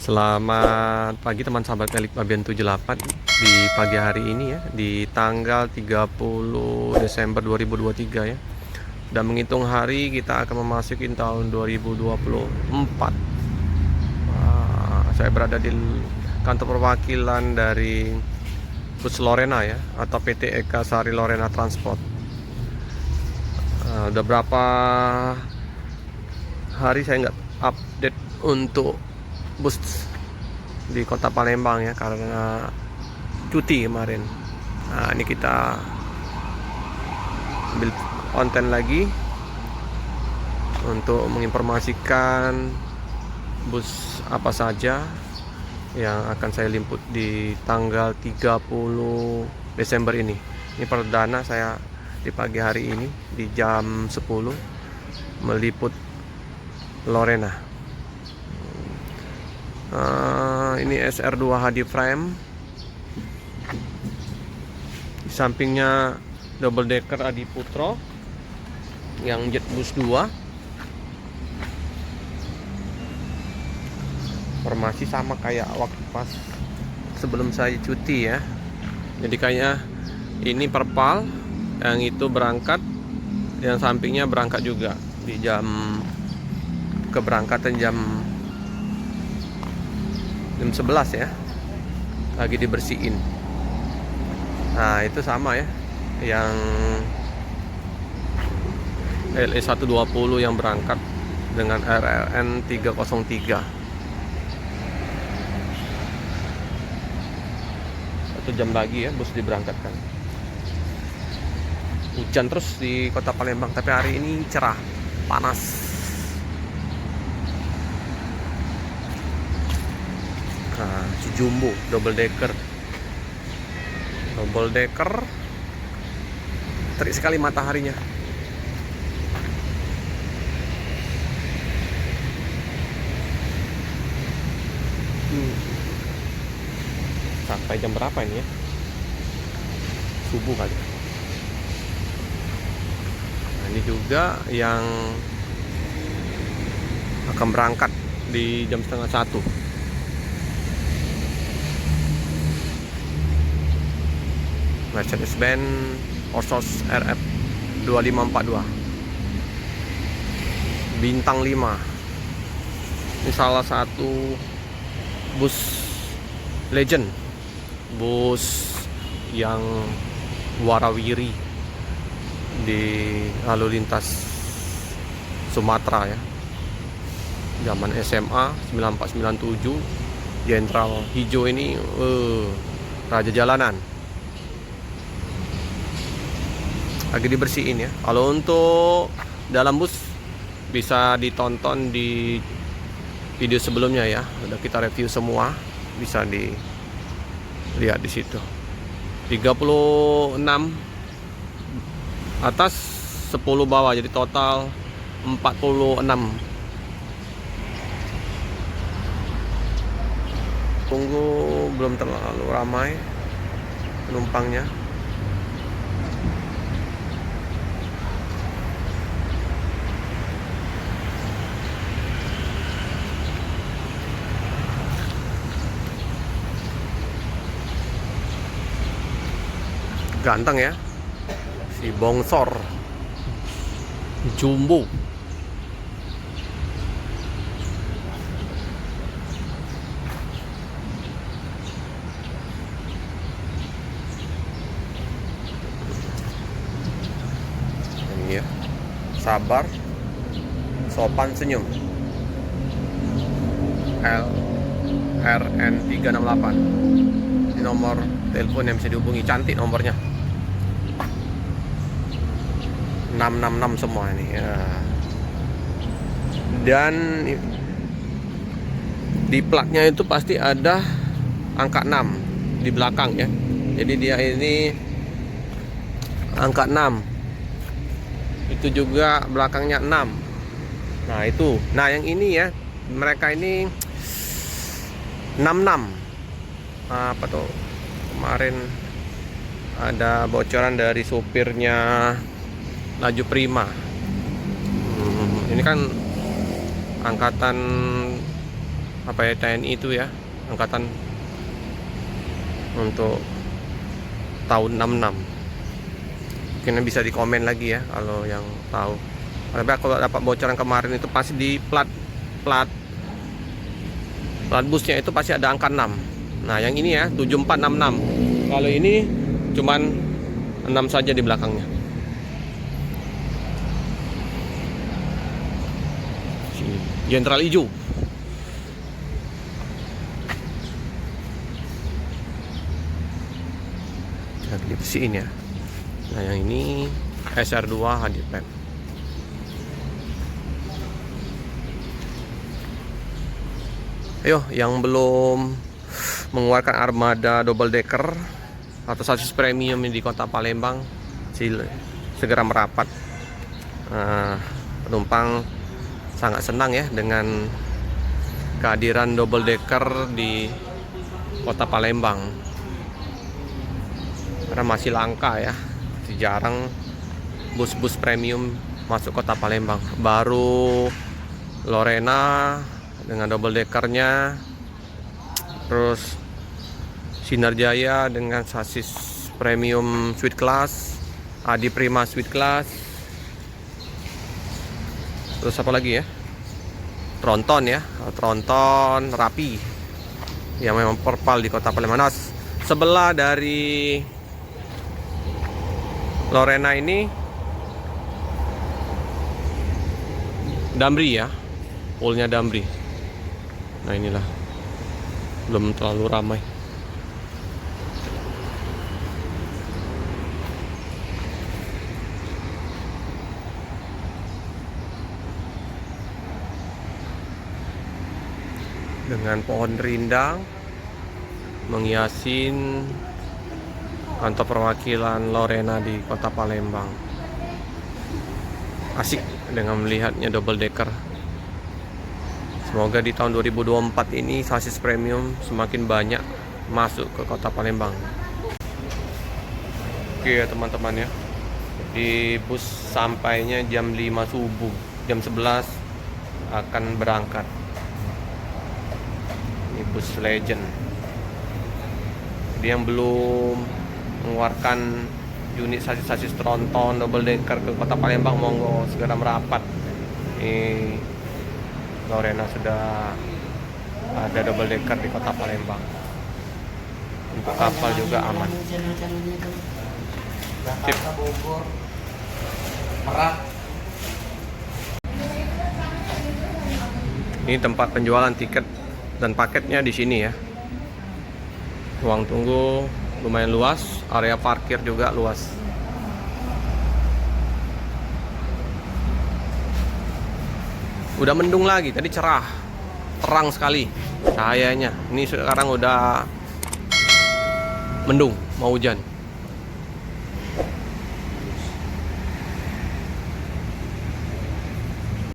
Selamat pagi teman sahabat Melik Babian 78 di pagi hari ini ya, di tanggal 30 Desember 2023 ya. Dan menghitung hari kita akan memasuki tahun 2024. Saya berada di kantor perwakilan dari Bus Lorena ya, atau PT Eka Sari Lorena Transport. Udah berapa hari saya nggak update untuk bus di kota Palembang ya, karena cuti kemarin. Nah, ini kita ambil konten lagi untuk menginformasikan bus apa saja yang akan saya limput di tanggal 30 Desember ini. Ini perdana saya di pagi hari ini di jam 10 meliput Lorena. Ini SR2 HD frame, di sampingnya double decker Adi Putro yang jet bus 2. Formasi sama kayak waktu pas sebelum saya cuti ya. Jadi kayaknya ini perpal, yang itu berangkat, yang sampingnya berangkat juga di jam keberangkatan jam 11 ya, lagi dibersihin. Nah itu sama ya, yang LE120 yang berangkat dengan RRN 303. 1 jam lagi ya bus diberangkatkan. Hujan terus di kota Palembang, tapi hari ini cerah, panas. Nah, si Jumbo double decker, terik sekali mataharinya. Sampai jam berapa ini ya? Subuh kali. Nah, ini juga yang akan berangkat di jam setengah 1. Mercedes-Benz Orsos RF 2542 bintang 5. Ini salah satu bus legend, bus yang warawiri di lalu lintas Sumatera ya. Zaman SMA 9497, Jenderal Hijau ini raja jalanan. Lagi dibersihin ya. Kalau untuk dalam bus bisa ditonton di video sebelumnya ya. Udah kita review semua, bisa dilihat di situ. 36 atas, 10 bawah, jadi total 46. Tunggu, belum terlalu ramai penumpangnya. Ganteng ya, si bongsor Jumbo. Ini ya, sabar, sopan, senyum. LRN 368. Ini nomor telepon yang bisa dihubungi, cantik nomornya. 666 semua ini ya. Dan di platnya itu pasti ada angka 6 di belakang ya. Jadi dia ini angka 6. Itu juga belakangnya 6. Nah itu. Nah yang ini ya, mereka ini 66. Apa tuh, kemarin ada bocoran dari sopirnya Laju Prima. Ini kan angkatan apa ya, TNI itu ya, angkatan untuk tahun 66. Mungkin bisa di komen lagi ya kalau yang tahu. Tapi kalau dapat bocoran kemarin itu pasti di plat busnya itu pasti ada angka 6. Nah, yang ini ya 7466. Kalau ini cuman 6 saja di belakangnya. Jenderal hijau. Nah, dibersihin ya. Nah, yang ini SR2 Hadipet. Ayo, yang belum mengeluarkan armada double decker atau sasis premium di Kota Palembang, segera merapat. Penumpang sangat senang ya dengan kehadiran double decker di Kota Palembang, karena masih langka ya, masih jarang bus-bus premium masuk Kota Palembang. Baru Lorena dengan double deckernya, terus Sinar Jaya dengan sasis premium suite class, Adi Prima suite class, terus apa lagi ya, Tronton ya, Tronton rapi yang memang perpal di Kota Palembang. Nah, sebelah dari Lorena ini Damri ya, poolnya Damri. Nah, inilah belum terlalu ramai. Dengan pohon rindang menghiasi kantor perwakilan Lorena di Kota Palembang. Asik dengan melihatnya double decker. Semoga di tahun 2024 ini sasis premium semakin banyak masuk ke Kota Palembang. Oke ya teman-teman ya, di bus sampainya jam 5 subuh, jam 11 akan berangkat. Ini bus Legend. Dia yang belum mengeluarkan unit sasis-sasis Tronton double decker ke Kota Palembang, monggo segera merapat. Ini Lorena sudah ada double decker di Kota Palembang. Untuk kapal juga aman. Sip. Ini tempat penjualan tiket dan paketnya di sini ya. Ruang tunggu lumayan luas, area parkir juga luas. Udah mendung lagi, tadi cerah, terang sekali cahayanya. Ini sekarang udah mendung, mau hujan.